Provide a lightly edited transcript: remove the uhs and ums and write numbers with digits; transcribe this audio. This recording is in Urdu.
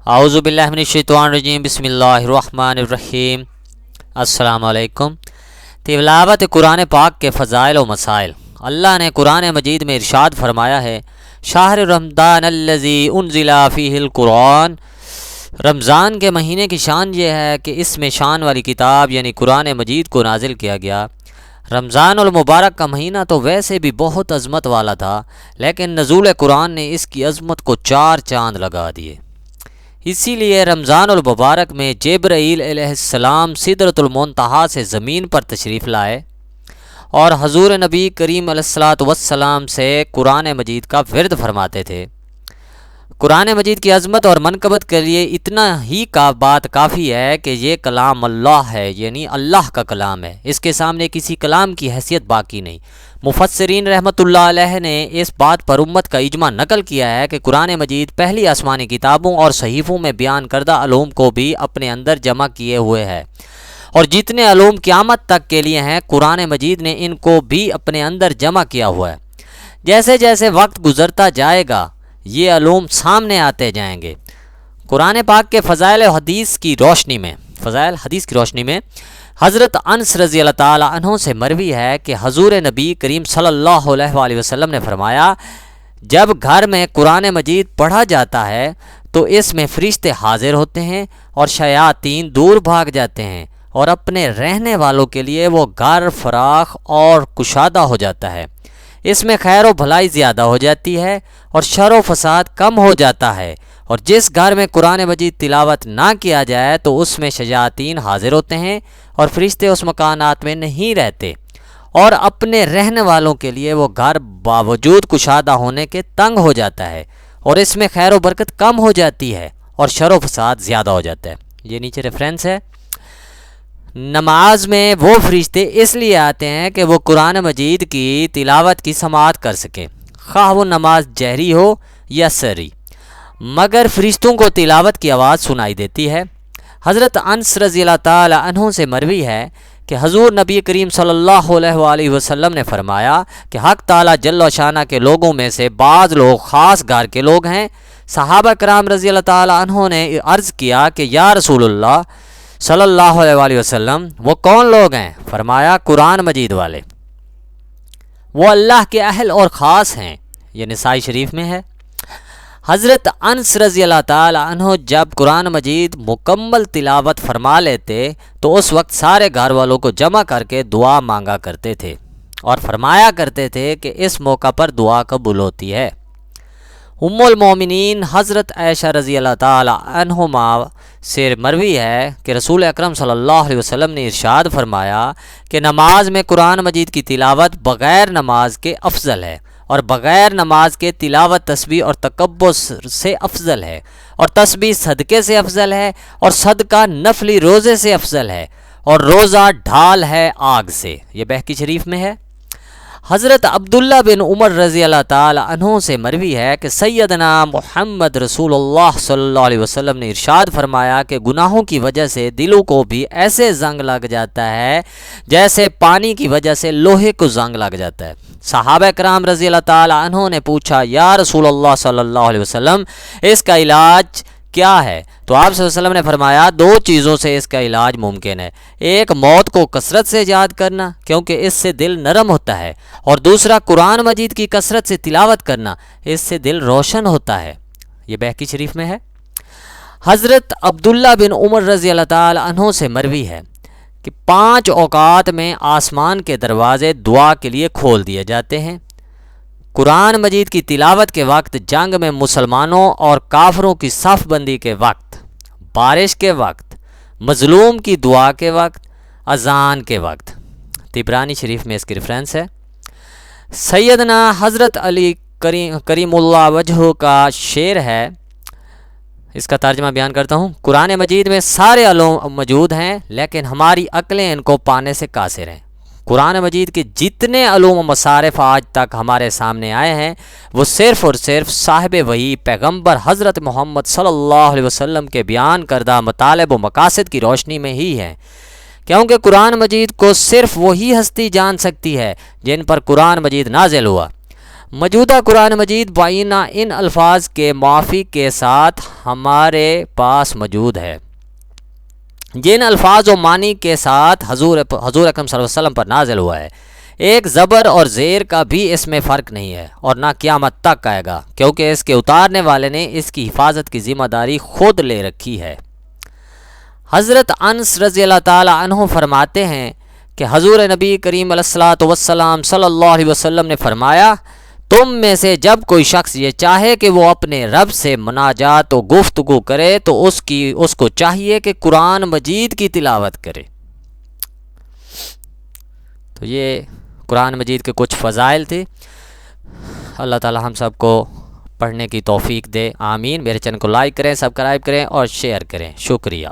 اعوذ باللہ من الشیطان الرجیم بسم اللہ الرحمن الرحیم۔ السلام علیکم۔ تلاوت قرآن پاک کے فضائل و مسائل۔ اللہ نے قرآن مجید میں ارشاد فرمایا ہے، شہر رمضان الذی انزل فیہ القرآن، رمضان کے مہینے کی شان یہ ہے کہ اس میں شان والی کتاب یعنی قرآن مجید کو نازل کیا گیا۔ رمضان المبارک کا مہینہ تو ویسے بھی بہت عظمت والا تھا، لیکن نزول قرآن نے اس کی عظمت کو 4 چاند لگا دیے۔ اسی لیے رمضان المبارک میں جبرائیل علیہ السلام سدرۃ المنتہا سے زمین پر تشریف لائے اور حضور نبی کریم علیہ الصلاۃ والسلام سے قرآن مجید کا ورد فرماتے تھے۔ قرآن مجید کی عظمت اور منقبت کے لیے اتنا ہی بات کافی ہے کہ یہ کلام اللہ ہے، یعنی اللہ کا کلام ہے، اس کے سامنے کسی کلام کی حیثیت باقی نہیں۔ مفسرین رحمۃ اللہ علیہ نے اس بات پر امت کا اجماع نقل کیا ہے کہ قرآن مجید پہلی آسمانی کتابوں اور صحیفوں میں بیان کردہ علوم کو بھی اپنے اندر جمع کیے ہوئے ہے، اور جتنے علوم قیامت تک کے لیے ہیں قرآن مجید نے ان کو بھی اپنے اندر جمع کیا ہوا ہے۔ جیسے جیسے وقت گزرتا جائے گا یہ علوم سامنے آتے جائیں گے۔ قرآن پاک کے فضائل حدیث کی روشنی میں حضرت انس رضی اللہ تعالی عنہ سے مروی ہے کہ حضور نبی کریم صلی اللہ علیہ وآلہ وسلم نے فرمایا، جب گھر میں قرآن مجید پڑھا جاتا ہے تو اس میں فرشتے حاضر ہوتے ہیں اور شیاطین دور بھاگ جاتے ہیں، اور اپنے رہنے والوں کے لیے وہ گھر فراخ اور کشادہ ہو جاتا ہے۔ اس میں خیر و بھلائی زیادہ ہو جاتی ہے اور شر و فساد کم ہو جاتا ہے، اور جس گھر میں قرآن مجید تلاوت نہ کیا جائے تو اس میں شیاطین حاضر ہوتے ہیں اور فرشتے اس مکانات میں نہیں رہتے، اور اپنے رہنے والوں کے لیے وہ گھر باوجود کشادہ ہونے کے تنگ ہو جاتا ہے، اور اس میں خیر و برکت کم ہو جاتی ہے اور شر و فساد زیادہ ہو جاتا ہے۔ یہ نیچے ریفرنس ہے۔ نماز میں وہ فرشتے اس لیے آتے ہیں کہ وہ قرآن مجید کی تلاوت کی سماعت کر سکیں، خواہ وہ نماز جہری ہو یا سری، مگر فرشتوں کو تلاوت کی آواز سنائی دیتی ہے۔ حضرت انس رضی اللہ تعالی عنہ سے مروی ہے کہ حضور نبی کریم صلی اللہ علیہ وآلہ وسلم نے فرمایا کہ حق تعالی جل و شانہ کے لوگوں میں سے بعض لوگ خاص گھر کے لوگ ہیں۔ صحابہ کرام رضی اللہ تعالی عنہ نے عرض کیا کہ یا رسول اللہ صلی اللہ علیہ وآلہ وسلم، وہ کون لوگ ہیں؟ فرمایا قرآن مجید والے، وہ اللہ کے اہل اور خاص ہیں۔ یہ نسائی شریف میں ہے۔ حضرت انس رضی اللہ تعالی عنہ جب قرآن مجید مکمل تلاوت فرما لیتے تو اس وقت سارے گھر والوں کو جمع کر کے دعا مانگا کرتے تھے اور فرمایا کرتے تھے کہ اس موقع پر دعا قبول ہوتی ہے۔ ام المومنین حضرت عائشہ رضی اللہ تعالی عنہما سے مروی ہے کہ رسول اکرم صلی اللہ علیہ وسلم نے ارشاد فرمایا کہ نماز میں قرآن مجید کی تلاوت بغیر نماز کے افضل ہے، اور بغیر نماز کے تلاوت تسبیح اور تکبر سے افضل ہے، اور تسبیح صدقے سے افضل ہے، اور صدقہ نفلی روزے سے افضل ہے، اور روزہ ڈھال ہے آگ سے۔ یہ بہقی شریف میں ہے۔ حضرت عبداللہ بن عمر رضی اللہ تعالی عنہ سے مروی ہے کہ سیدنا محمد رسول اللہ صلی اللہ علیہ وسلم نے ارشاد فرمایا کہ گناہوں کی وجہ سے دلوں کو بھی ایسے زنگ لگ جاتا ہے جیسے پانی کی وجہ سے لوہے کو زنگ لگ جاتا ہے۔ صحابہ کرام رضی اللہ تعالی عنہ نے پوچھا، یا رسول اللہ صلی اللہ علیہ وسلم، اس کا علاج کیا ہے؟ تو آپ صلی اللہ علیہ وسلم نے فرمایا، 2 چیزوں سے اس کا علاج ممکن ہے، ایک موت کو کثرت سے یاد کرنا کیونکہ اس سے دل نرم ہوتا ہے، اور دوسرا قرآن مجید کی کثرت سے تلاوت کرنا، اس سے دل روشن ہوتا ہے۔ یہ بہقی شریف میں ہے۔ حضرت عبداللہ بن عمر رضی اللہ تعالی عنہ سے مروی ہے کہ 5 اوقات میں آسمان کے دروازے دعا کے لیے کھول دیے جاتے ہیں۔ قرآن مجید کی تلاوت کے وقت، جنگ میں مسلمانوں اور کافروں کی صف بندی کے وقت، بارش کے وقت، مظلوم کی دعا کے وقت، اذان کے وقت۔ طبرانی شریف میں اس کی ریفرنس ہے۔ سیدنا حضرت علی کریم اللہ وجہ کا شعر ہے، اس کا ترجمہ بیان کرتا ہوں۔ قرآن مجید میں سارے علوم موجود ہیں لیکن ہماری عقلیں ان کو پانے سے قاصر ہیں۔ قرآن مجید کے جتنے علوم و مصارف آج تک ہمارے سامنے آئے ہیں وہ صرف اور صرف صاحب وحی پیغمبر حضرت محمد صلی اللہ علیہ وسلم کے بیان کردہ مطالب و مقاصد کی روشنی میں ہی ہیں، کیونکہ قرآن مجید کو صرف وہی ہستی جان سکتی ہے جن پر قرآن مجید نازل ہوا۔ موجودہ قرآن مجید بعینہ ان الفاظ کے معافی کے ساتھ ہمارے پاس موجود ہے، جن الفاظ و معنی کے ساتھ حضور اکرم صلی اللہ علیہ وسلم پر نازل ہوا ہے۔ ایک زبر اور زیر کا بھی اس میں فرق نہیں ہے اور نہ قیامت تک آئے گا، کیونکہ اس کے اتارنے والے نے اس کی حفاظت کی ذمہ داری خود لے رکھی ہے۔ حضرت انس رضی اللہ تعالی عنہ فرماتے ہیں کہ حضور نبی کریم علیہ الصلوۃ والسلام صلی اللہ علیہ وسلم نے فرمایا، تم میں سے جب کوئی شخص یہ چاہے کہ وہ اپنے رب سے مناجات و گفتگو کرے تو اس کو چاہیے کہ قرآن مجید کی تلاوت کرے۔ تو یہ قرآن مجید کے کچھ فضائل تھے۔ اللہ تعالی ہم سب کو پڑھنے کی توفیق دے، آمین۔ میرے چینل کو لائک کریں، سبسکرائب کریں اور شیئر کریں۔ شکریہ۔